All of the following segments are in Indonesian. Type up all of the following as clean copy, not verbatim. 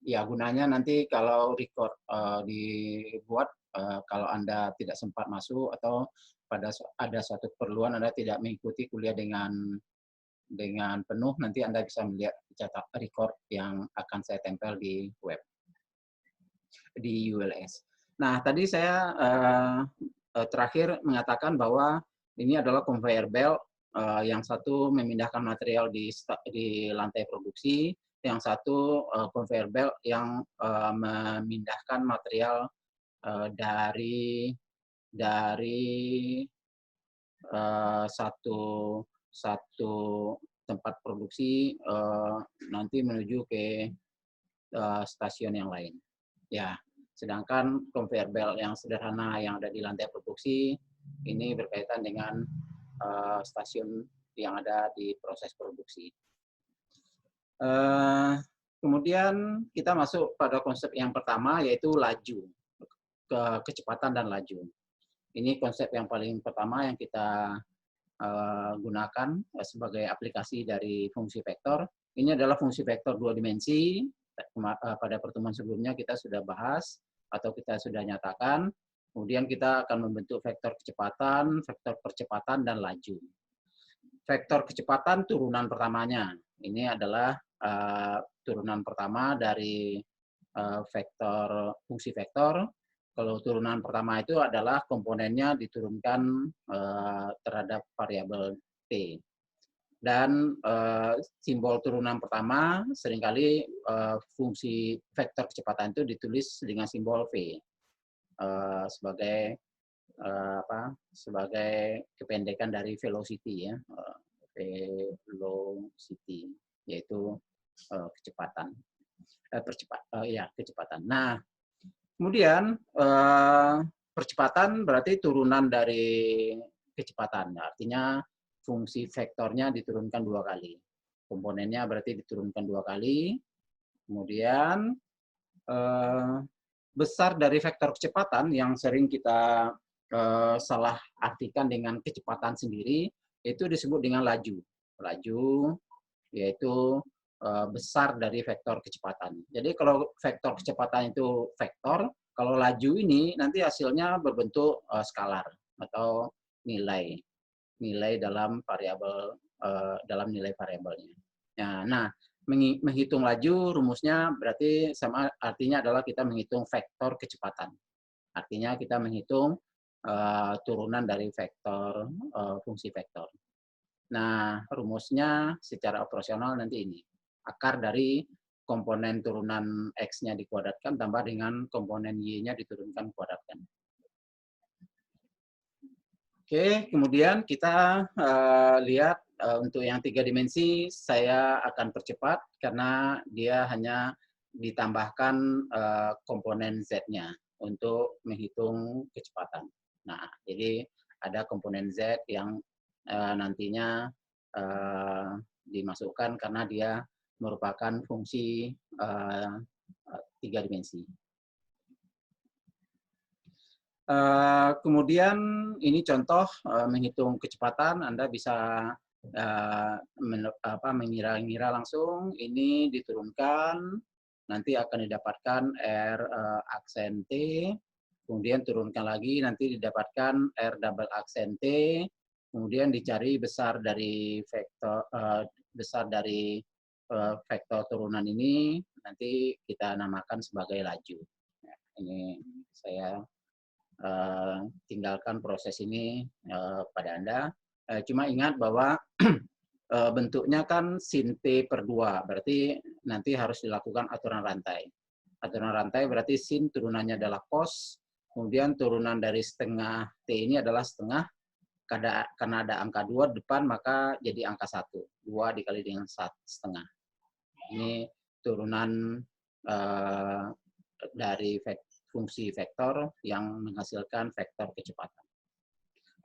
Ya, gunanya nanti kalau record dibuat kalau Anda tidak sempat masuk atau ada suatu keperluan Anda tidak mengikuti kuliah dengan penuh, nanti Anda bisa melihat cetak record yang akan saya tempel di web, di ULS. Nah, tadi saya terakhir mengatakan bahwa ini adalah conveyor belt, yang satu memindahkan material di lantai produksi, yang satu conveyor belt yang memindahkan material dari satu satu tempat produksi nanti menuju ke stasiun yang lain. Ya, sedangkan conveyor belt yang sederhana yang ada di lantai produksi ini berkaitan dengan stasiun yang ada di proses produksi. Kemudian kita masuk pada konsep yang pertama, yaitu laju, kecepatan dan laju. Ini konsep yang paling pertama yang kita gunakan sebagai aplikasi dari fungsi vektor. Ini adalah fungsi vektor dua dimensi. Pada pertemuan sebelumnya kita sudah bahas atau kita sudah nyatakan. Kemudian kita akan membentuk vektor kecepatan, vektor percepatan, dan laju. Vektor kecepatan turunan pertamanya. Ini adalah turunan pertama dari fungsi vektor. Kalau turunan pertama itu adalah komponennya diturunkan terhadap variabel t. Dan simbol turunan pertama seringkali fungsi vektor kecepatan itu ditulis dengan simbol v sebagai sebagai kependekan dari velocity, ya, velocity, yaitu kecepatan, kecepatan. Nah, kemudian percepatan berarti turunan dari kecepatan, artinya fungsi vektornya diturunkan 2 kali. Komponennya berarti diturunkan 2 kali. Kemudian besar dari vektor kecepatan yang sering kita salah artikan dengan kecepatan sendiri, itu disebut dengan laju. Laju yaitu besar dari vektor kecepatan. Jadi kalau vektor kecepatan itu vektor, kalau laju ini nanti hasilnya berbentuk skalar atau nilai dalam variabel, dalam nilai variabelnya. Nah, menghitung laju rumusnya berarti sama, artinya adalah kita menghitung vektor kecepatan. Artinya kita menghitung turunan dari vektor fungsi vektor. Nah, rumusnya secara operasional nanti ini. Akar dari komponen turunan X-nya dikuadratkan tambah dengan komponen Y-nya diturunkan kuadratkan. Oke, kemudian kita lihat untuk yang 3 dimensi saya akan percepat karena dia hanya ditambahkan komponen Z-nya untuk menghitung kecepatan. Nah, jadi ada komponen Z yang nantinya dimasukkan karena dia merupakan fungsi 3 dimensi. Kemudian ini contoh menghitung kecepatan, Anda bisa mengira-ngira langsung, ini diturunkan, nanti akan didapatkan R aksen T, kemudian turunkan lagi, nanti didapatkan R double aksen T, kemudian dicari besar dari vektor turunan ini, nanti kita namakan sebagai laju. Nah, ini saya tinggalkan proses ini pada Anda. Cuma ingat bahwa bentuknya kan sin T per 2, berarti nanti harus dilakukan aturan rantai. Aturan rantai berarti sin turunannya adalah cos, kemudian turunan dari setengah T ini adalah setengah, karena ada angka 2 depan maka jadi angka 1. 2 dikali dengan setengah. Ini turunan dari fungsi vektor yang menghasilkan vektor kecepatan.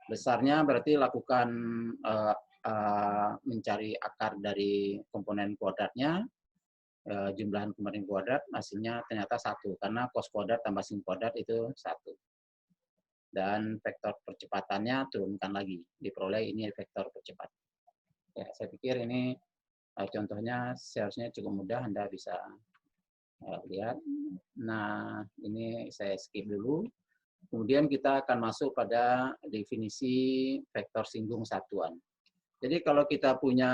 Besarnya berarti lakukan mencari akar dari komponen kuadratnya, jumlahan komponen kuadrat, hasilnya ternyata 1, karena cos kuadrat tambah sin kuadrat itu 1. Dan vektor percepatannya turunkan lagi, diperoleh ini vektor percepatan. Ya, saya pikir ini contohnya seharusnya cukup mudah, Anda bisa Lihat. Nah, ini saya skip dulu. Kemudian kita akan masuk pada definisi vektor singgung satuan. Jadi kalau kita punya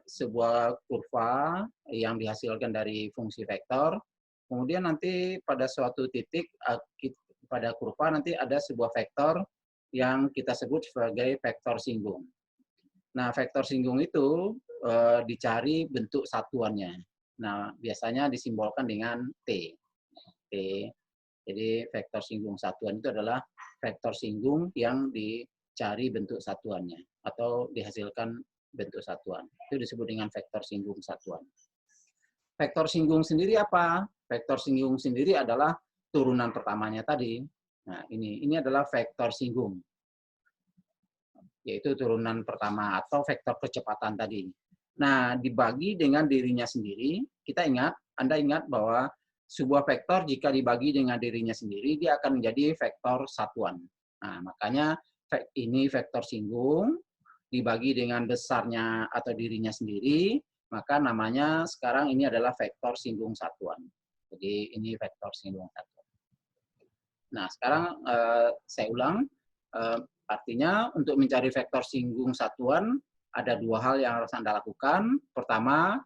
sebuah kurva yang dihasilkan dari fungsi vektor, kemudian nanti pada suatu titik pada kurva nanti ada sebuah vektor yang kita sebut sebagai vektor singgung. Nah, vektor singgung itu dicari bentuk satuannya. Nah, biasanya disimbolkan dengan T. T. Jadi vektor singgung satuan itu adalah vektor singgung yang dicari bentuk satuannya atau dihasilkan bentuk satuan. Itu disebut dengan vektor singgung satuan. Vektor singgung sendiri apa? Vektor singgung sendiri adalah turunan pertamanya tadi. Nah, ini adalah vektor singgung, yaitu turunan pertama atau vektor kecepatan tadi. Nah, dibagi dengan dirinya sendiri, Anda ingat bahwa sebuah vektor jika dibagi dengan dirinya sendiri, dia akan menjadi vektor satuan. Nah, makanya ini vektor singgung, dibagi dengan besarnya atau dirinya sendiri, maka namanya sekarang ini adalah vektor singgung satuan. Jadi ini vektor singgung satuan. Nah, sekarang saya ulang, artinya untuk mencari vektor singgung satuan, ada dua hal yang harus Anda lakukan. Pertama,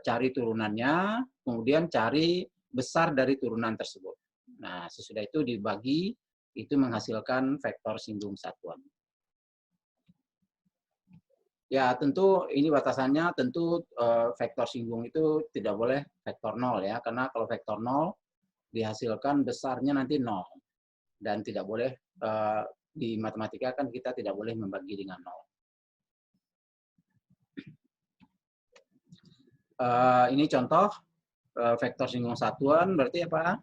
cari turunannya, kemudian cari besar dari turunan tersebut. Nah, sesudah itu dibagi, itu menghasilkan vektor singgung satuan. Ya, tentu ini batasannya, tentu vektor singgung itu tidak boleh vektor 0 ya, karena kalau vektor 0 dihasilkan besarnya nanti 0. Dan tidak boleh, di matematika kan kita tidak boleh membagi dengan 0. Ini contoh vektor singgung satuan berarti apa?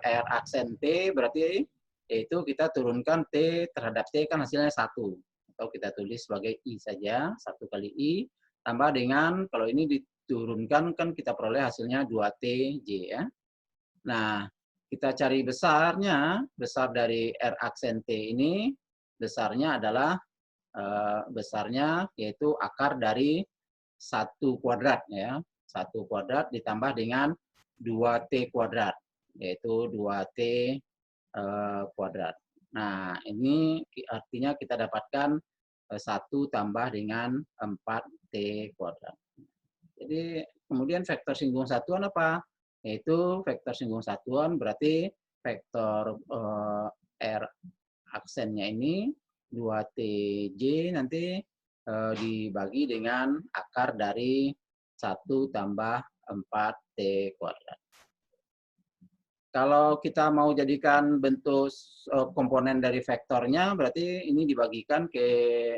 R aksen T berarti yaitu kita turunkan T terhadap T kan hasilnya 1. Atau kita tulis sebagai I saja, 1 kali I, tambah dengan, kalau ini diturunkan kan kita peroleh hasilnya 2TJ ya. Nah, kita cari besarnya, besar dari R aksen T ini, besarnya adalah, besarnya yaitu akar dari 1 kuadrat ya. 1 kuadrat ditambah dengan 2T kuadrat, yaitu 2T kuadrat. Nah, ini artinya kita dapatkan 1 tambah dengan 4T kuadrat. Jadi, kemudian vektor singgung satuan apa? Yaitu vektor singgung satuan berarti vektor R aksennya ini 2TJ nanti dibagi dengan akar dari 1 tambah 4T kuadrat. Kalau kita mau jadikan bentuk komponen dari vektornya, berarti ini dibagikan ke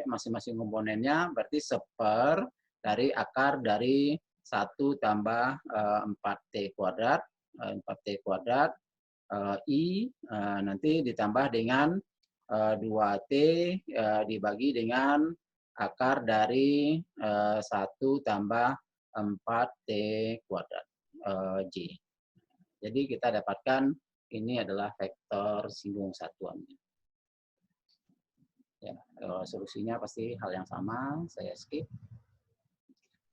masing-masing komponennya, berarti seper dari akar dari 1 tambah 4T kuadrat, 4T kuadrat, I, nanti ditambah dengan 2T dibagi dengan akar dari 1 tambah 4T kuadrat, J. Jadi kita dapatkan ini adalah vektor singgung satuannya. Ya, solusinya pasti hal yang sama, saya skip.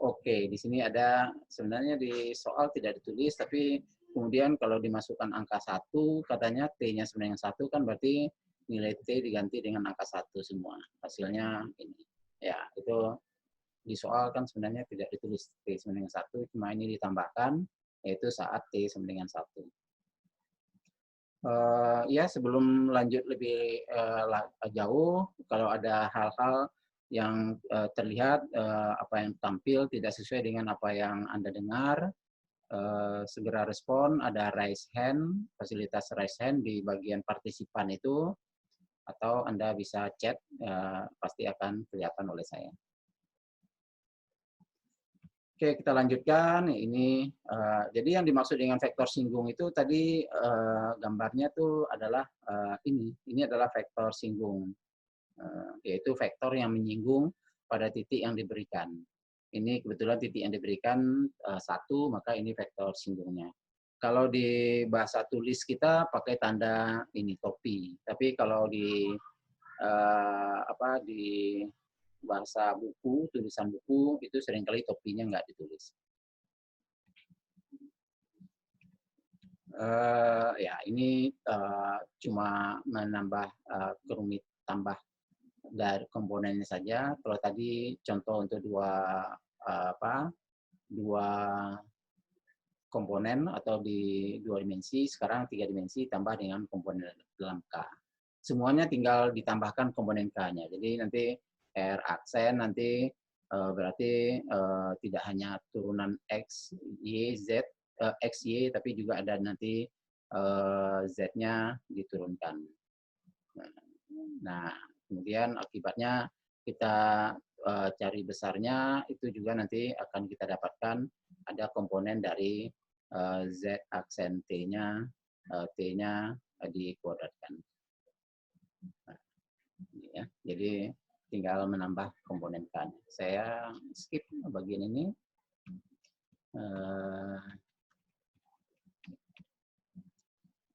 Oke, di sini ada, sebenarnya di soal tidak ditulis, tapi kemudian kalau dimasukkan angka 1, katanya T-nya sebenarnya 1, kan berarti nilai T diganti dengan angka 1 semua. Hasilnya ini. Ya, itu di soal kan sebenarnya tidak ditulis T sama dengan 1, cuma ini ditambahkan, yaitu saat T sama dengan 1. Ya, sebelum lanjut lebih jauh, kalau ada hal-hal yang terlihat apa yang tampil tidak sesuai dengan apa yang Anda dengar, segera respon, ada raise hand, fasilitas raise hand di bagian partisipan itu, atau Anda bisa chat, pasti akan kelihatan oleh saya. Oke, kita lanjutkan. Ini jadi yang dimaksud dengan vektor singgung itu tadi gambarnya tuh adalah ini. Ini adalah vektor singgung, yaitu vektor yang menyinggung pada titik yang diberikan. Ini kebetulan titik yang diberikan 1, maka ini vektor singgungnya. Kalau di bahasa tulis kita pakai tanda ini topi. Tapi kalau di di bahasa buku, tulisan buku, itu seringkali topinya nggak ditulis. Ya, ini cuma menambah tambah dari komponennya saja. Kalau tadi contoh untuk dua komponen atau di 2 dimensi, sekarang 3 dimensi tambah dengan komponen dalam K. Semuanya tinggal ditambahkan komponen K-nya. Jadi nanti R aksen nanti berarti tidak hanya turunan X, Y, Z, X, Y, tapi juga ada nanti Z-nya diturunkan. Nah, kemudian akibatnya kita cari besarnya, itu juga nanti akan kita dapatkan ada komponen dari Z aksen T-nya, T-nya dikuadratkan. Nah, ya. Jadi tinggal menambah komponen K. Saya skip bagian ini.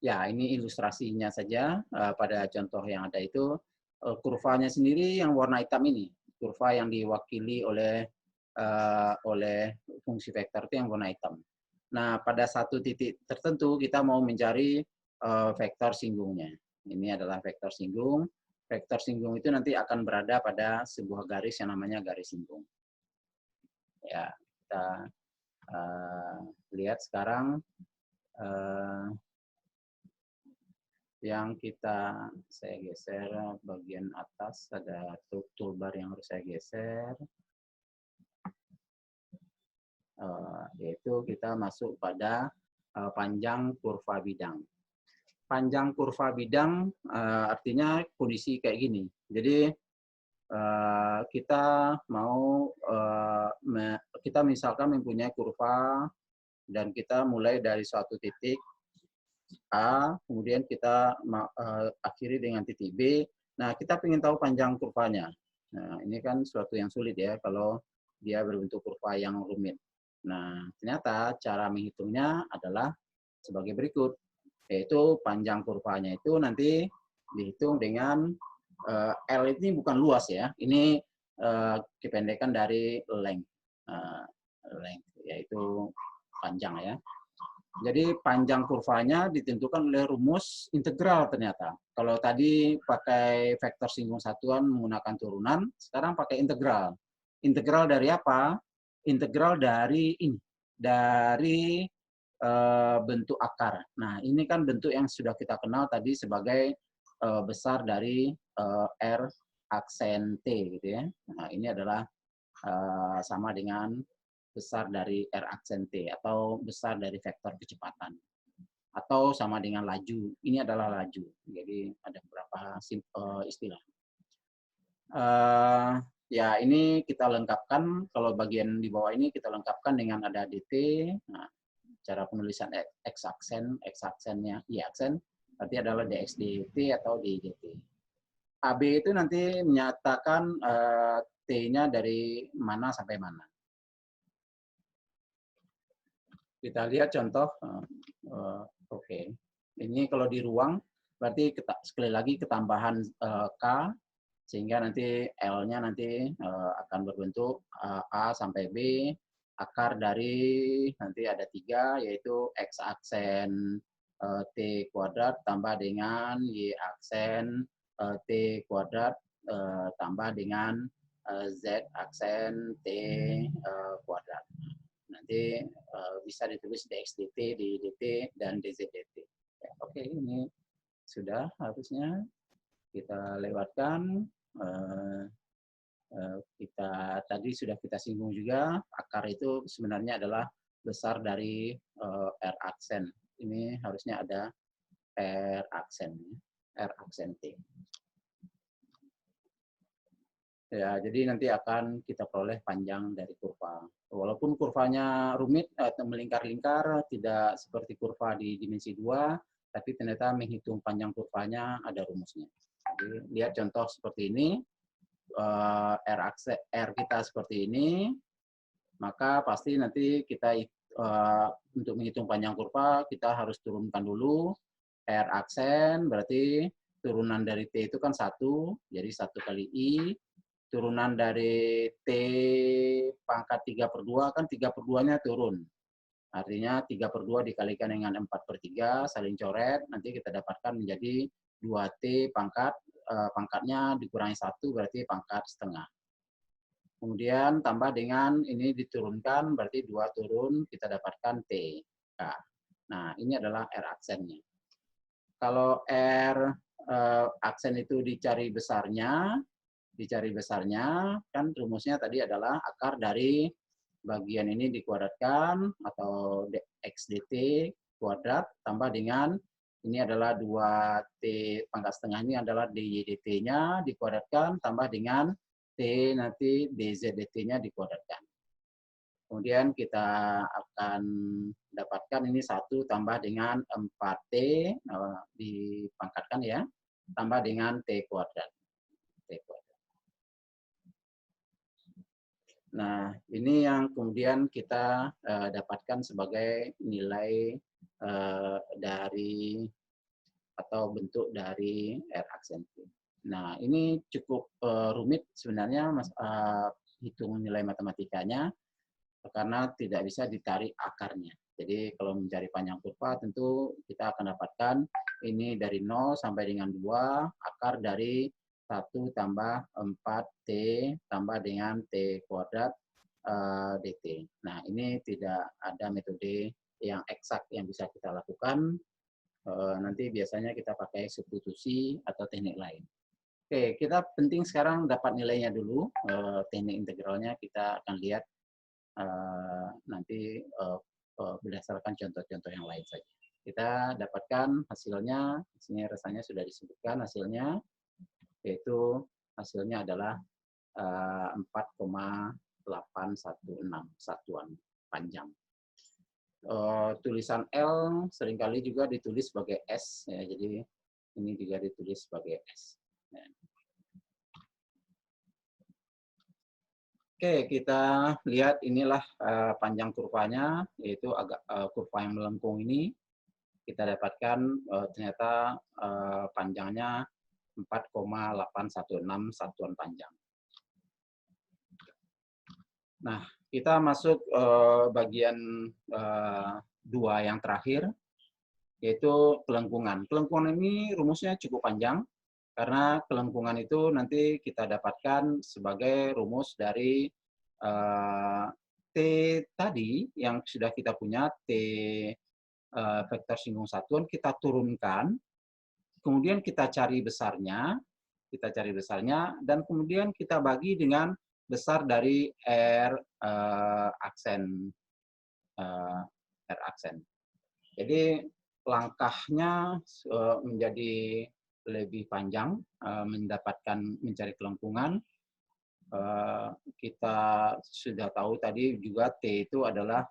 Ya, ini ilustrasinya saja pada contoh yang ada itu. Kurvanya sendiri yang warna hitam ini, kurva yang diwakili oleh fungsi vektor itu yang warna hitam. Nah, pada satu titik tertentu kita mau mencari vektor singgungnya. Ini adalah vektor singgung. Vektor singgung itu nanti akan berada pada sebuah garis yang namanya garis singgung. Ya, kita lihat sekarang yang saya geser bagian atas, ada toolbar yang harus saya geser. Yaitu kita masuk pada panjang kurva bidang. Panjang kurva bidang artinya kondisi kayak gini. Jadi kita mau kita misalkan mempunyai kurva dan kita mulai dari suatu titik A, kemudian kita akhiri dengan titik B. Nah, kita ingin tahu panjang kurvanya. Nah, ini kan suatu yang sulit ya kalau dia berbentuk kurva yang rumit. Nah, ternyata cara menghitungnya adalah sebagai berikut, yaitu panjang kurvanya itu nanti dihitung dengan L ini bukan luas ya, ini kependekan dari length, yaitu panjang ya. Jadi panjang kurvanya ditentukan oleh rumus integral ternyata. Kalau tadi pakai vektor singgung satuan menggunakan turunan, sekarang pakai integral. Integral dari apa? Integral dari ini, dari bentuk akar. Nah, ini kan bentuk yang sudah kita kenal tadi sebagai besar dari R aksen T gitu ya. Nah, ini adalah sama dengan besar dari R aksen T atau besar dari vektor kecepatan atau sama dengan laju. Ini adalah laju. Jadi ada beberapa istilah. Ya, ini kita lengkapkan. Kalau bagian di bawah ini kita lengkapkan dengan ada dt. Nah, cara penulisan x aksennya y aksen berarti adalah dx dt atau dy dt. AB itu nanti menyatakan t-nya dari mana sampai mana. Kita lihat contoh, oke. Ini kalau di ruang, berarti sekali lagi ketambahan K, sehingga nanti L-nya nanti akan berbentuk A sampai B, akar dari nanti ada 3, yaitu X aksen T kuadrat tambah dengan Y aksen T kuadrat tambah dengan Z aksen T kuadrat. Nanti bisa ditulis dx dt, dy dt, dan dz dt. Ya, oke, ini sudah harusnya kita lewatkan. Kita tadi sudah kita singgung juga, akar itu sebenarnya adalah besar dari R aksen. Ini harusnya ada R aksen T. Ya, jadi nanti akan kita peroleh panjang dari kurva. Walaupun kurvanya rumit atau melingkar-lingkar, tidak seperti kurva di dimensi 2, tapi ternyata menghitung panjang kurvanya ada rumusnya. Jadi, lihat contoh seperti ini, R kita seperti ini, maka pasti nanti kita untuk menghitung panjang kurva, kita harus turunkan dulu R aksen, berarti turunan dari T itu kan 1, jadi 1 kali I, turunan dari T pangkat 3/2 kan 3/2-nya turun. Artinya 3/2 dikalikan dengan 4/3, saling coret, nanti kita dapatkan menjadi 2T pangkat, pangkatnya dikurangi 1 berarti pangkat setengah. Kemudian tambah dengan ini diturunkan, berarti 2 turun, kita dapatkan T. Nah, ini adalah R aksennya. Kalau R aksen itu dicari besarnya, kan rumusnya tadi adalah akar dari bagian ini dikuadratkan atau X dt kuadrat tambah dengan ini adalah 2T pangkat setengah, ini adalah dy dt-nya dikuadratkan tambah dengan T nanti dz dt-nya dikuadratkan. Kemudian kita akan dapatkan ini 1 tambah dengan 4T dipangkatkan ya, tambah dengan T kuadrat. Nah, ini yang kemudian kita dapatkan sebagai nilai dari atau bentuk dari R aksen. Nah, ini cukup rumit sebenarnya hitung nilai matematikanya karena tidak bisa ditarik akarnya. Jadi kalau mencari panjang kurva tentu kita akan dapatkan ini dari 0 sampai dengan 2 akar dari 1 tambah 4T tambah dengan T kuadrat dt. Nah, ini tidak ada metode yang eksak yang bisa kita lakukan. Nanti biasanya kita pakai substitusi atau teknik lain. Oke, kita penting sekarang dapat nilainya dulu. Teknik integralnya kita akan lihat nanti berdasarkan contoh-contoh yang lain saja. Kita dapatkan hasilnya, di sini rasanya sudah disebutkan hasilnya, yaitu hasilnya adalah 4,816 satuan panjang. Tulisan L seringkali juga ditulis sebagai S, ya, jadi ini juga ditulis sebagai S. Ya. Oke, kita lihat inilah panjang kurvanya, yaitu agak kurva yang melengkung ini. Kita dapatkan ternyata panjangnya 4,816 satuan panjang. Nah, kita masuk bagian 2 yang terakhir, yaitu kelengkungan. Kelengkungan ini rumusnya cukup panjang, karena kelengkungan itu nanti kita dapatkan sebagai rumus dari T tadi yang sudah kita punya, T vektor singgung satuan, kita turunkan, kemudian kita cari besarnya, dan kemudian kita bagi dengan besar dari R aksen. Jadi langkahnya menjadi lebih panjang, mencari kelengkungan. Kita sudah tahu tadi juga T itu adalah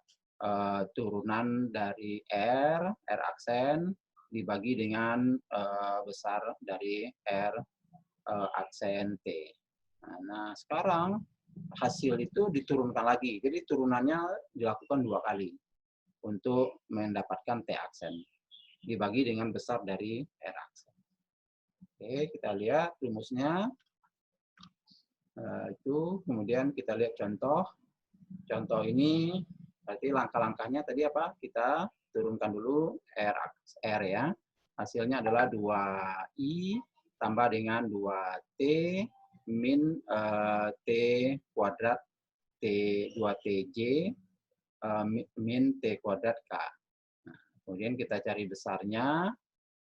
turunan dari R aksen dibagi dengan besar dari R aksen T. Nah, sekarang hasil itu diturunkan lagi. Jadi turunannya dilakukan 2 kali untuk mendapatkan T aksen dibagi dengan besar dari R aksen. Oke, kita lihat rumusnya. Itu kemudian kita lihat contoh. Contoh ini berarti langkah-langkahnya tadi apa? Kita turunkan dulu R ya. Hasilnya adalah 2I tambah dengan 2T min T kuadrat T 2TJ min T kuadrat K. Nah, kemudian kita cari besarnya,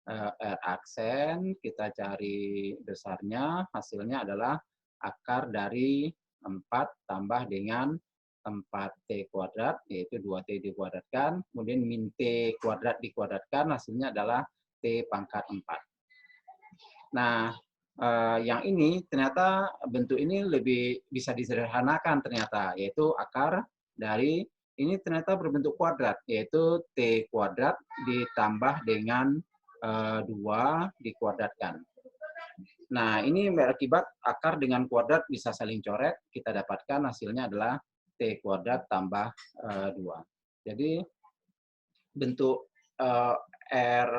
R aksen, kita cari besarnya, hasilnya adalah akar dari 4 tambah dengan 4T kuadrat, yaitu 2T dikuadratkan, kemudian min T kuadrat dikuadratkan, hasilnya adalah T pangkat 4. Nah, yang ini ternyata bentuk ini lebih bisa disederhanakan ternyata, yaitu akar dari ini ternyata berbentuk kuadrat, yaitu T kuadrat ditambah dengan 2 dikuadratkan. Nah, ini berakibat akar dengan kuadrat bisa saling coret, kita dapatkan hasilnya adalah T kuadrat tambah 2. Jadi bentuk R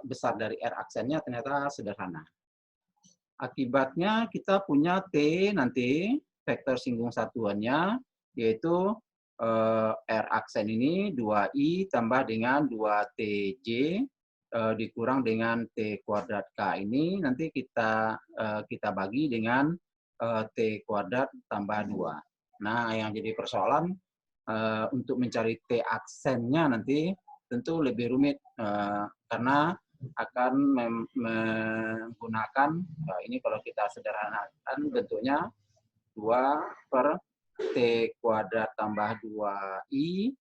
besar dari R aksennya ternyata sederhana. Akibatnya kita punya T nanti, vektor singgung satuannya, yaitu R aksen ini 2I tambah dengan 2TJ dikurang dengan T kuadrat K ini nanti kita bagi dengan T kuadrat tambah 2. Nah, yang jadi persoalan untuk mencari T aksennya nanti tentu lebih rumit karena akan menggunakan ini kalau kita sederhanakan bentuknya 2/T kuadrat tambah 2I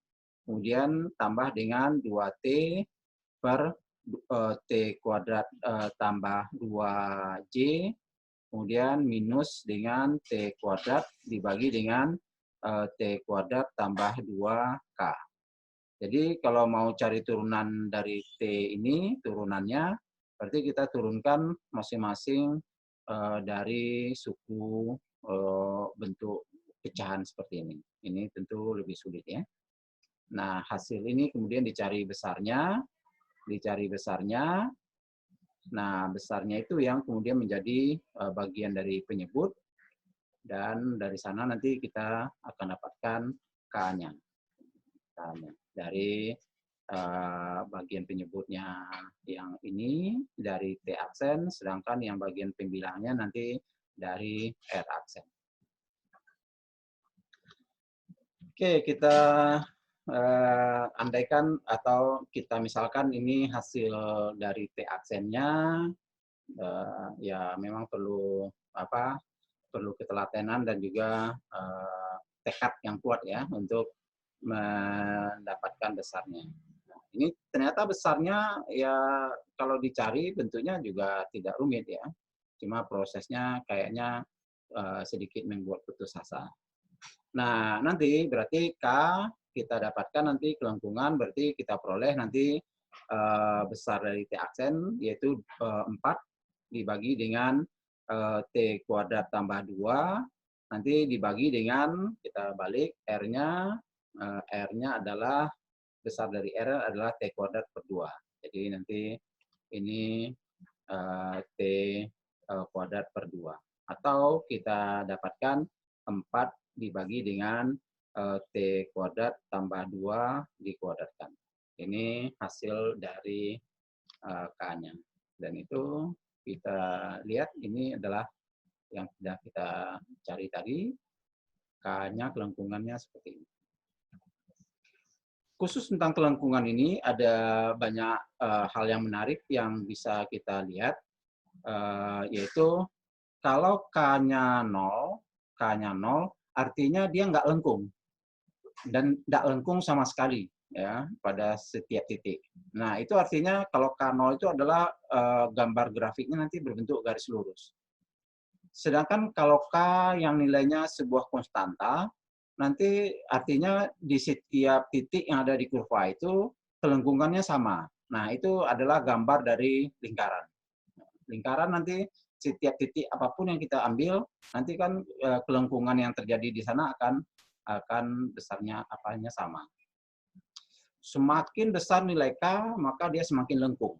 kemudian tambah dengan 2T per T kuadrat tambah 2J kemudian minus dengan T kuadrat dibagi dengan T kuadrat tambah 2K. Jadi kalau mau cari turunan dari T ini, turunannya, berarti kita turunkan masing-masing dari suku bentuk pecahan seperti ini. Ini tentu lebih sulit ya. Nah, hasil ini kemudian dicari besarnya. Nah, besarnya itu yang kemudian menjadi bagian dari penyebut. Dan dari sana nanti kita akan dapatkan K-nya. Dari bagian penyebutnya yang ini dari T aksen, sedangkan yang bagian pembilangnya nanti dari R aksen. Oke, kita andaikan atau kita misalkan ini hasil dari T aksennya, ya memang perlu ketelatenan dan juga tekad yang kuat ya untuk mendapatkan besarnya. Nah, ini ternyata besarnya ya kalau dicari bentuknya juga tidak rumit ya. Cuma prosesnya kayaknya sedikit membuat putus asa. Nah, nanti berarti K kita dapatkan nanti kelengkungan berarti kita peroleh nanti besar dari T aksen yaitu 4 dibagi dengan T kuadrat tambah 2 nanti dibagi dengan kita balik R-nya adalah besar dari R adalah T kuadrat per 2. Jadi nanti ini T kuadrat per 2. Atau kita dapatkan 4 dibagi dengan T kuadrat tambah 2 dikuadratkan. Ini hasil dari K-nya. Dan itu kita lihat ini adalah yang sudah kita cari tadi. K-nya kelengkungannya seperti ini. Khusus tentang kelengkungan ini ada banyak hal yang menarik yang bisa kita lihat, yaitu kalau K-nya 0 artinya dia nggak lengkung dan nggak lengkung sama sekali ya pada setiap titik. Nah itu artinya kalau K0 itu adalah gambar grafiknya nanti berbentuk garis lurus. Sedangkan kalau K yang nilainya sebuah konstanta, nanti artinya di setiap titik yang ada di kurva itu kelengkungannya sama. Nah, itu adalah gambar dari lingkaran. Lingkaran nanti setiap titik apapun yang kita ambil, nanti kan kelengkungan yang terjadi di sana akan besarnya apanya sama. Semakin besar nilai K, maka dia semakin lengkung.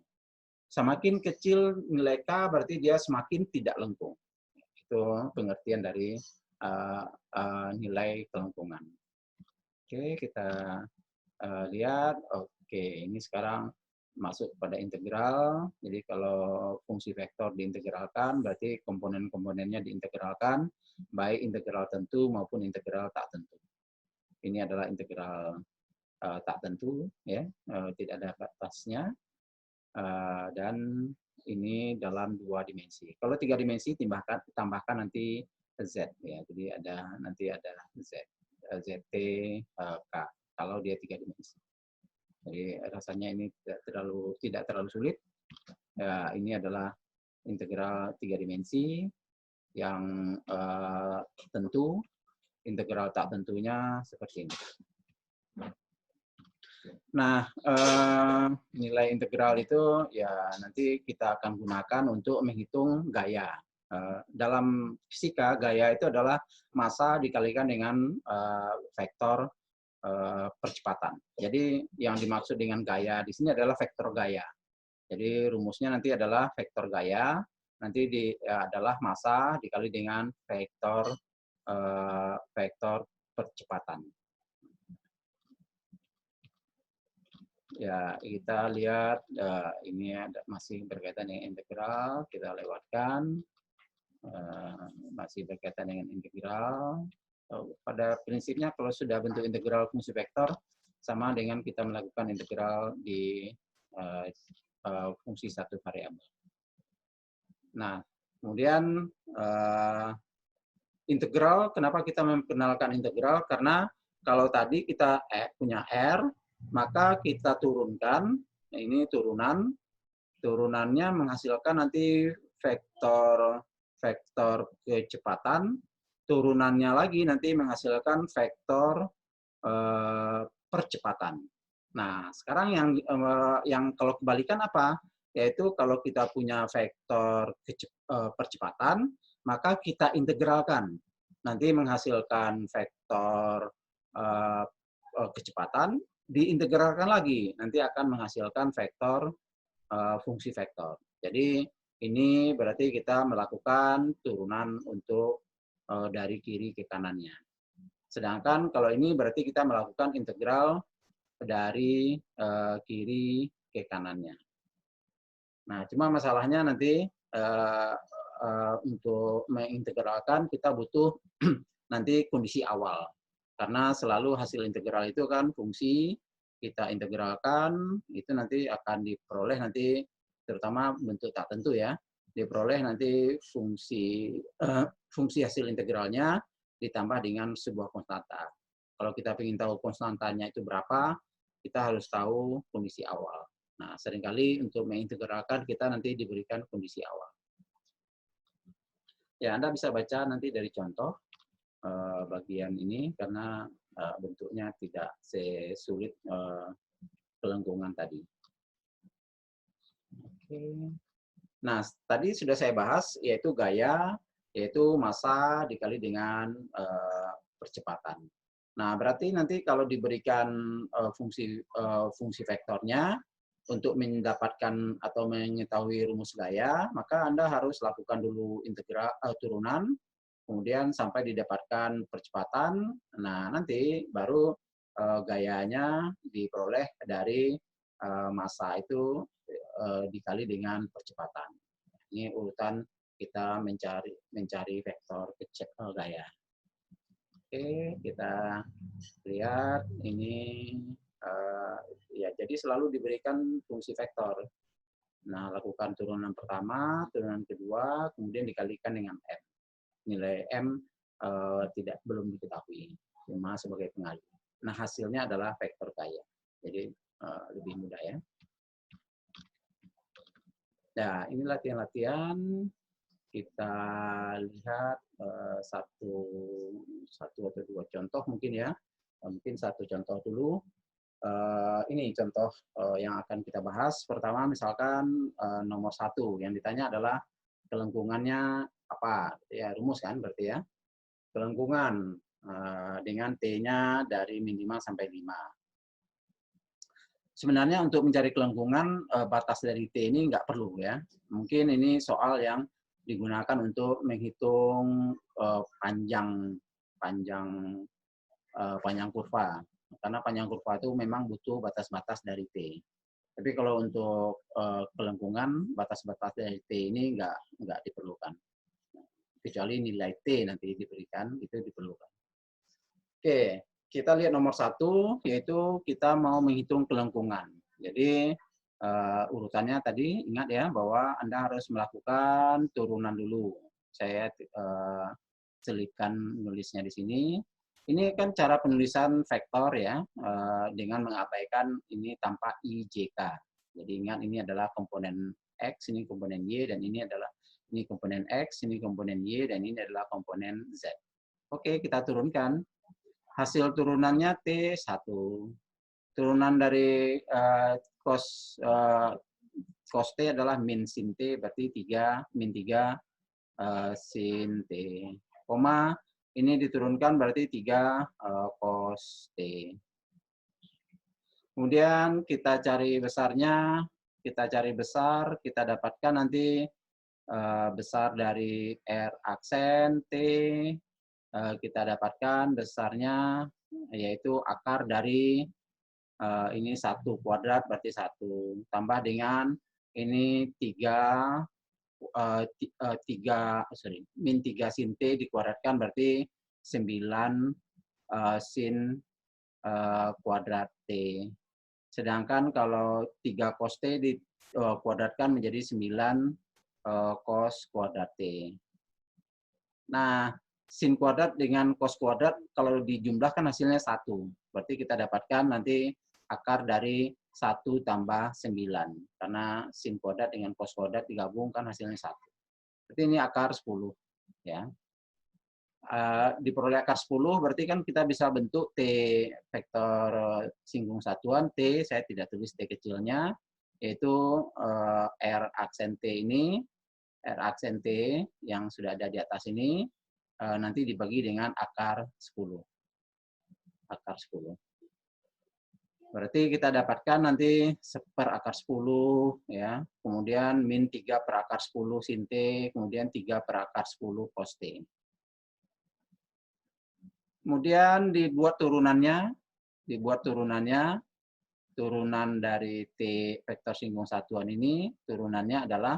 Semakin kecil nilai K, berarti dia semakin tidak lengkung. Itu pengertian dari nilai kelengkungan. Oke, kita lihat. Oke, ini sekarang masuk pada integral. Jadi kalau fungsi vektor diintegralkan, berarti komponen-komponennya diintegralkan, baik integral tentu maupun integral tak tentu. Ini adalah integral tak tentu, ya, tidak ada batasnya, dan ini dalam 2 dimensi. Kalau 3 dimensi tambahkan nanti Z, ya. Jadi nanti ada Z, ZT K. Kalau dia 3 dimensi. Jadi rasanya ini tidak terlalu sulit. Ya, ini adalah integral 3 dimensi yang tentu, integral tak tentunya seperti ini. Nah, nilai integral itu ya nanti kita akan gunakan untuk menghitung gaya. Dalam fisika, gaya itu adalah massa dikalikan dengan vektor percepatan. Jadi yang dimaksud dengan gaya di sini adalah vektor gaya. Jadi rumusnya nanti adalah vektor gaya, nanti adalah massa dikali dengan vektor percepatan. Ya, kita lihat ini ada masih berkaitan dengan integral, kita lewatkan. Masih berkaitan dengan integral. Pada prinsipnya kalau sudah bentuk integral fungsi vektor, sama dengan kita melakukan integral di fungsi satu variabel. Nah, kemudian integral, kenapa kita memperkenalkan integral? Karena kalau tadi kita punya R, maka kita turunkan, nah ini turunannya menghasilkan nanti vektor kecepatan, turunannya lagi nanti menghasilkan vektor percepatan. Nah, sekarang yang kalau kebalikan apa? Yaitu kalau kita punya vektor percepatan, maka kita integralkan. Nanti menghasilkan vektor kecepatan, diintegralkan lagi. Nanti akan menghasilkan vektor fungsi vektor. Jadi ini berarti kita melakukan turunan untuk dari kiri ke kanannya. Sedangkan kalau ini berarti kita melakukan integral dari kiri ke kanannya. Nah, cuma masalahnya nanti untuk mengintegralkan kita butuh nanti kondisi awal. Karena selalu hasil integral itu kan fungsi, kita integralkan, itu nanti akan diperoleh nanti terutama bentuk tak tentu ya, diperoleh nanti fungsi hasil integralnya ditambah dengan sebuah konstanta. Kalau kita ingin tahu konstantanya itu berapa, kita harus tahu kondisi awal. Nah, seringkali untuk mengintegralkan kita nanti diberikan kondisi awal. Ya, Anda bisa baca nanti dari contoh bagian ini karena bentuknya tidak sesulit kelengkungan tadi. Oke. Nah, tadi sudah saya bahas yaitu gaya, yaitu massa dikali dengan percepatan. Nah, berarti nanti kalau diberikan fungsi vektornya untuk mendapatkan atau mengetahui rumus gaya, maka Anda harus lakukan dulu integral turunan, kemudian sampai didapatkan percepatan. Nah, nanti baru gayanya diperoleh dari massa itu dikali dengan percepatan. Ini urutan kita mencari vektor gaya. Oke, kita lihat ini ya. Jadi selalu diberikan fungsi vektor. Nah, lakukan turunan pertama, turunan kedua, kemudian dikalikan dengan m. Nilai m belum diketahui, cuma sebagai pengalih. Nah, hasilnya adalah vektor gaya. Jadi lebih mudah ya. Nah, ini latihan-latihan. Kita lihat satu atau dua contoh mungkin ya. Mungkin satu contoh dulu. Ini contoh yang akan kita bahas. Pertama misalkan nomor 1 yang ditanya adalah kelengkungannya apa? Ya, rumus kan berarti ya. Kelengkungan dengan T-nya dari min 5 sampai 5. Sebenarnya untuk mencari kelengkungan batas dari T ini nggak perlu ya. Mungkin ini soal yang digunakan untuk menghitung panjang kurva. Karena panjang kurva itu memang butuh batas-batas dari T. Tapi kalau untuk kelengkungan, batas-batas dari T ini nggak diperlukan. Kecuali nilai T nanti diberikan, itu diperlukan. Oke, kita lihat nomor 1, yaitu kita mau menghitung kelengkungan. Jadi urutannya tadi ingat ya bahwa Anda harus melakukan turunan dulu. Saya selipkan nulisnya di sini. Ini kan cara penulisan vektor ya, dengan mengabaikan ini tanpa IJK. Jadi ingat ini adalah komponen X, ini komponen Y, dan ini adalah ini komponen X, ini komponen Y, dan ini adalah komponen Z. Oke, kita turunkan. Hasil turunannya T1. Turunan dari cos T adalah min sin T, berarti 3, min 3 sin T. Koma, ini diturunkan berarti 3 cos T. Kemudian kita cari besarnya, kita dapatkan nanti besar dari R aksen T, kita dapatkan besarnya yaitu akar dari ini 1 kuadrat berarti 1. Tambah dengan ini 3 min 3 sin T dikuadratkan berarti 9 sin kuadrat T. Sedangkan kalau 3 cos T dikuadratkan menjadi 9 cos kuadrat T. Nah, sin kuadrat dengan cos kuadrat kalau dijumlahkan hasilnya 1. Berarti kita dapatkan nanti akar dari 1 tambah 9. Karena sin kuadrat dengan cos kuadrat digabungkan hasilnya 1. Berarti ini akar 10. Ya. Diperoleh akar 10 berarti kan kita bisa bentuk T vektor singgung satuan T, saya tidak tulis T kecilnya, yaitu R aksen T ini, R aksen T yang sudah ada di atas ini, nanti dibagi dengan akar 10. Akar 10. Berarti kita dapatkan nanti 1/akar 10, ya, kemudian min 3/akar 10 sin T, kemudian 3/akar 10 cos T. Kemudian dibuat turunannya, turunan dari T vektor singgung satuan ini, turunannya adalah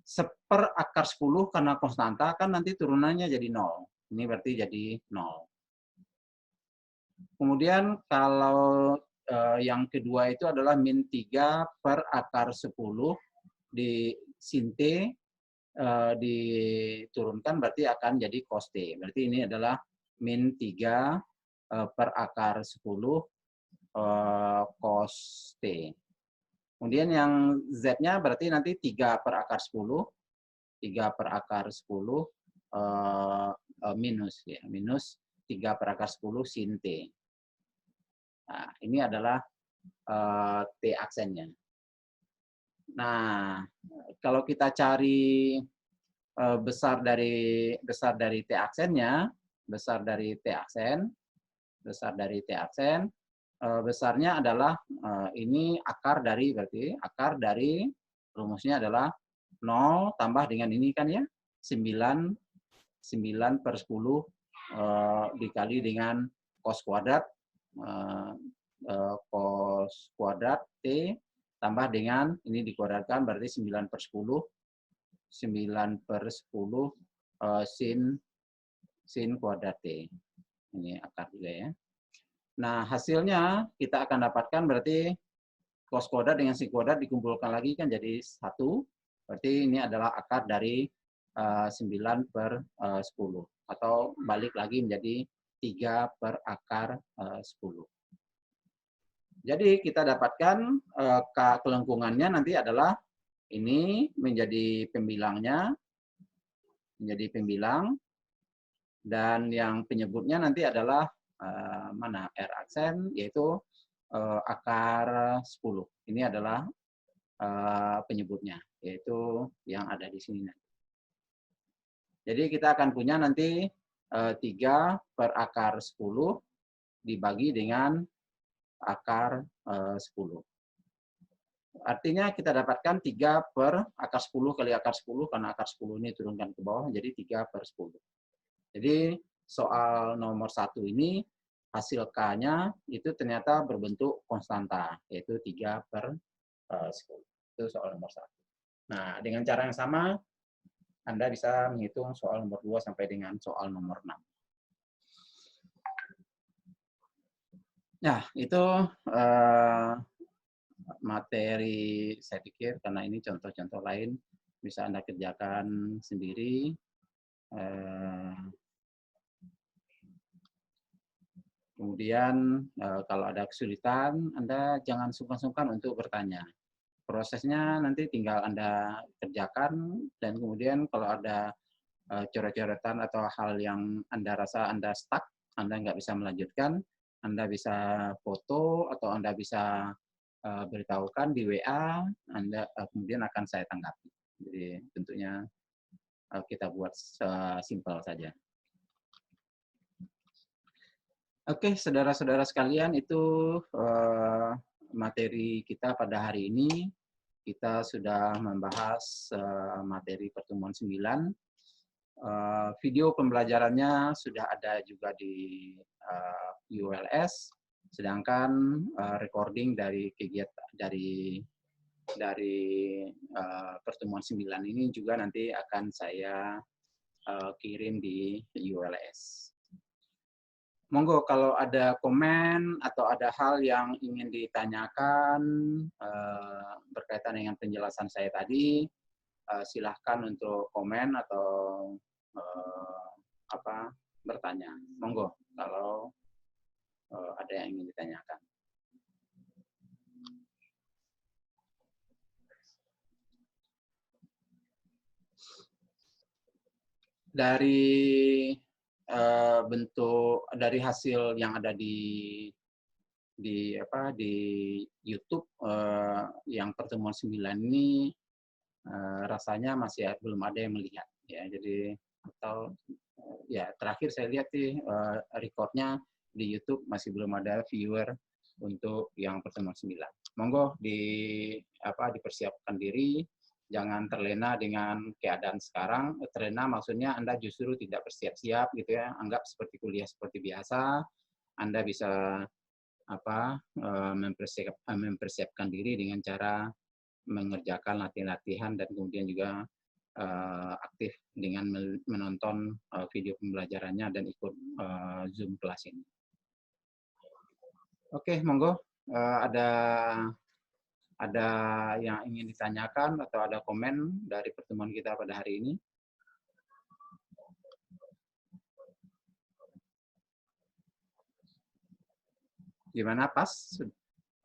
1/akar 10 karena konstanta kan nanti turunannya jadi 0. Ini berarti jadi 0. Kemudian kalau yang kedua itu adalah min 3/akar 10 di sin T diturunkan berarti akan jadi cos T. Berarti ini adalah min 3/akar 10 cos T. Kemudian yang Z-nya berarti nanti 3/akar 10, 3/akar 10 minus, ya, minus 3/akar 10 sin T. Nah, ini adalah T aksennya. Nah, kalau kita cari besar dari T aksennya, besar dari T aksen, besarnya adalah ini akar dari, berarti akar dari rumusnya adalah 0 tambah dengan ini kan ya, 9/10 dikali dengan cos kuadrat, cos kuadrat T tambah dengan ini dikuadratkan berarti 9/10 sin kuadrat T. Ini akar juga ya. Nah, hasilnya kita akan dapatkan berarti cos kuadrat dengan sin kuadrat dikumpulkan lagi kan jadi 1. Berarti ini adalah akar dari 9/10. Atau balik lagi menjadi 3/akar 10. Jadi kita dapatkan kelengkungannya nanti adalah ini menjadi pembilangnya, dan yang penyebutnya nanti adalah mana R aksen, yaitu akar 10. Ini adalah penyebutnya, yaitu yang ada di sini. Jadi kita akan punya nanti 3/akar 10 dibagi dengan akar 10. Artinya kita dapatkan 3/akar 10 kali akar 10, karena akar 10 ini turunkan ke bawah, jadi 3/10. Jadi soal nomor 1 ini, hasil K-nya itu ternyata berbentuk konstanta, yaitu 3/10. Itu soal nomor 1. Nah, dengan cara yang sama, Anda bisa menghitung soal nomor 2 sampai dengan soal nomor 6. Nah, itu materi saya pikir, karena ini contoh-contoh lain bisa Anda kerjakan sendiri. Kemudian kalau ada kesulitan, Anda jangan sungkan-sungkan untuk bertanya. Prosesnya nanti tinggal Anda kerjakan, dan kemudian kalau ada coret-coretan atau hal yang Anda rasa Anda stuck, Anda nggak bisa melanjutkan, Anda bisa foto atau Anda bisa beritahukan di WA, Anda kemudian akan saya tanggapi. Jadi tentunya kita buat simpel saja. Oke, saudara-saudara sekalian, itu materi kita pada hari ini. Kita sudah membahas materi pertemuan 9. Video pembelajarannya sudah ada juga di ULS. Sedangkan recording dari kegiatan dari pertemuan 9 ini juga nanti akan saya kirim di ULS. Monggo kalau ada komen atau ada hal yang ingin ditanyakan berkaitan dengan penjelasan saya tadi, silahkan untuk komen atau bertanya. Monggo kalau ada yang ingin ditanyakan. Dari dari hasil yang ada di YouTube yang pertemuan 9 ini rasanya masih belum ada yang melihat ya. Jadi atau ya terakhir saya lihat sih recordnya di YouTube masih belum ada viewer untuk yang pertemuan 9. Monggo dipersiapkan diri. Jangan terlena dengan keadaan sekarang. Terlena maksudnya Anda justru tidak bersiap-siap gitu ya. Anggap seperti kuliah seperti biasa. Anda bisa mempersiapkan diri dengan cara mengerjakan latihan-latihan dan kemudian juga aktif dengan menonton video pembelajarannya dan ikut Zoom kelas ini. Oke, monggo. Ada yang ingin ditanyakan atau ada komen dari pertemuan kita pada hari ini? Gimana, pas?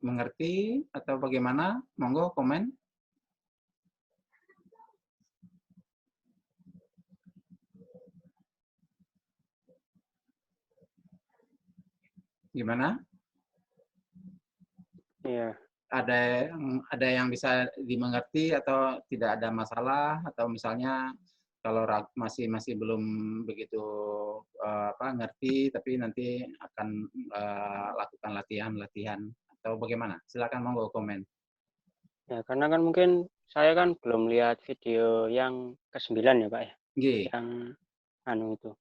Mengerti atau bagaimana? Monggo komen. Gimana? Iya. Ada yang bisa dimengerti atau tidak ada masalah, atau misalnya kalau masih belum begitu ngerti tapi nanti akan lakukan latihan atau bagaimana? Silakan monggo komen. Ya, karena kan mungkin saya kan belum lihat video yang ke-9 ya, Pak ya. Nggih. Yang itu.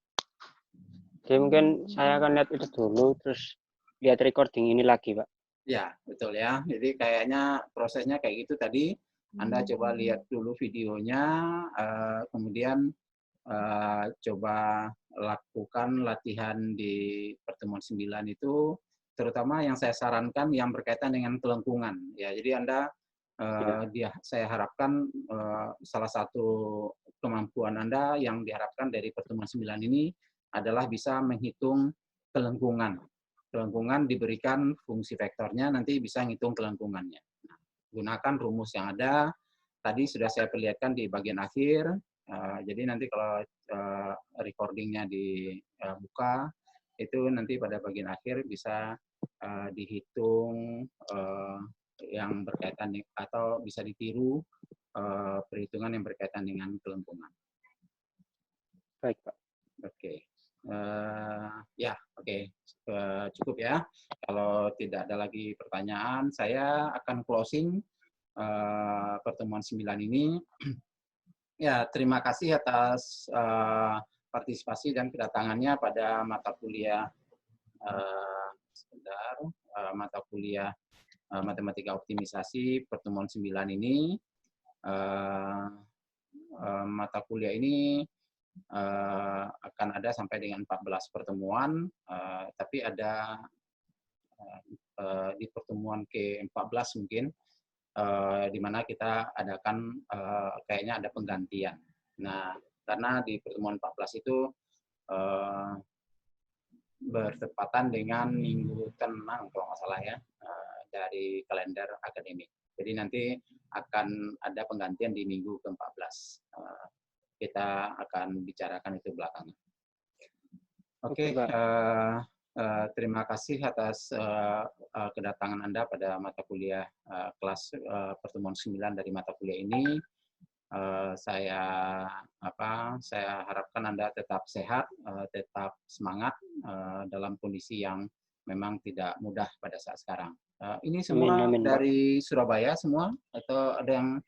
Jadi mungkin saya akan lihat itu dulu terus lihat recording ini lagi, Pak. Ya, betul ya. Jadi kayaknya prosesnya kayak gitu tadi. Anda coba lihat dulu videonya, kemudian coba lakukan latihan di pertemuan 9 itu, terutama yang saya sarankan yang berkaitan dengan kelengkungan. Ya, jadi Anda saya harapkan salah satu kemampuan Anda yang diharapkan dari pertemuan 9 ini adalah bisa menghitung kelengkungan. Kelengkungan diberikan fungsi vektornya, nanti bisa ngitung kelengkungannya. Nah, gunakan rumus yang ada, tadi sudah saya perlihatkan di bagian akhir, jadi nanti kalau recordingnya dibuka, itu nanti pada bagian akhir bisa dihitung yang berkaitan atau bisa ditiru perhitungan yang berkaitan dengan kelengkungan. Baik, Pak. Oke. Oke. Cukup ya. Kalau tidak ada lagi pertanyaan, saya akan closing pertemuan 9 ini. Ya, terima kasih atas partisipasi dan kedatangannya pada mata kuliah mata kuliah matematika optimisasi pertemuan 9 ini. Mata kuliah ini akan ada sampai dengan 14 pertemuan, tapi ada di pertemuan ke-14 mungkin, di mana kita adakan kayaknya ada penggantian. Nah, karena di pertemuan 14 itu bertepatan dengan minggu tenang kalau nggak salah ya, dari kalender akademik. Jadi nanti akan ada penggantian di minggu ke-14. Kita akan bicarakan itu belakangan. Oke, terima kasih atas kedatangan Anda pada mata kuliah kelas pertemuan 9 dari mata kuliah ini. Saya harapkan Anda tetap sehat, tetap semangat dalam kondisi yang memang tidak mudah pada saat sekarang. Ini semua Amin, dari Surabaya semua atau ada yang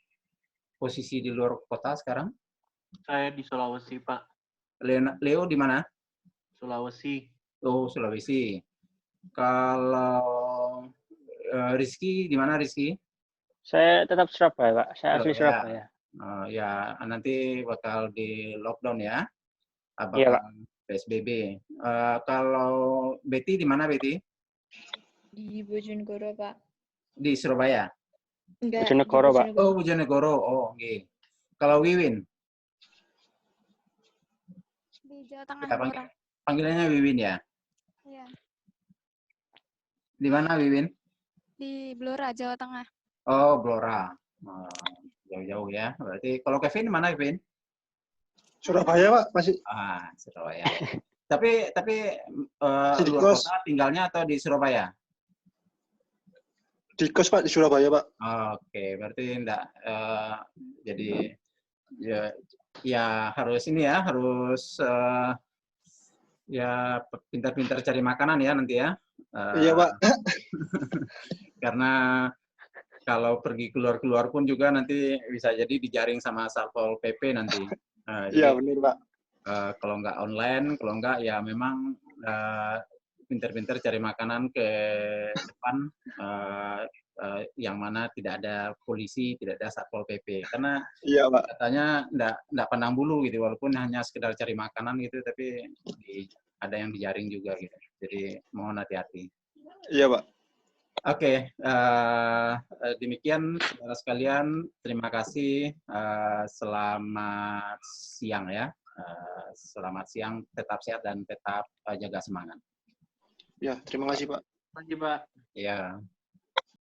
posisi di luar kota sekarang? Saya di Sulawesi, Pak. Leo di mana? Sulawesi. Oh, Sulawesi. Kalau Rizky, di mana Rizky? Saya tetap Surabaya, Pak. Saya asli Surabaya. Surabaya. Ya, nanti bakal di lockdown ya. Iya, Bakal Pak. PSBB. Kalau Betty di mana Betty? Di Bojonegoro, Pak. Di Surabaya. Enggak, Bojonegoro, Pak. Oh, Bojonegoro. Oh, oke. Kalau Wiwin? Di Jawa Tengah, Ya, Blora. panggilannya Wiwin ya? Iya, Di mana Wiwin? di Blora, Jawa Tengah. Oh, Blora. Jauh-jauh ya. Berarti kalau Kevin mana Kevin? Surabaya, Pak, masih Surabaya. tapi di luar kos. kota tinggalnya atau di Surabaya? Di kos, Pak, di Surabaya, Pak. Oke, berarti enggak jadi ya harus ini ya, harus ya pintar-pintar cari makanan ya nanti ya. Iya, Pak. Karena kalau pergi keluar-keluar pun juga nanti bisa jadi dijaring sama Satpol PP nanti. Iya, Jadi benar, Pak. kalau nggak online, kalau nggak ya memang pintar-pintar cari makanan ke depan yang mana tidak ada polisi, tidak ada Satpol PP. Karena Iya, Pak. katanya nggak pandang bulu gitu, walaupun hanya sekedar cari makanan gitu, tapi ada yang dijaring juga gitu. Jadi mohon hati-hati. Iya, Pak. Oke, demikian saudara sekalian. Terima kasih. Selamat siang ya. Selamat siang. Tetap sehat dan tetap jaga semangat. Ya, terima kasih, Pak. Terima kasih, Pak. Ya.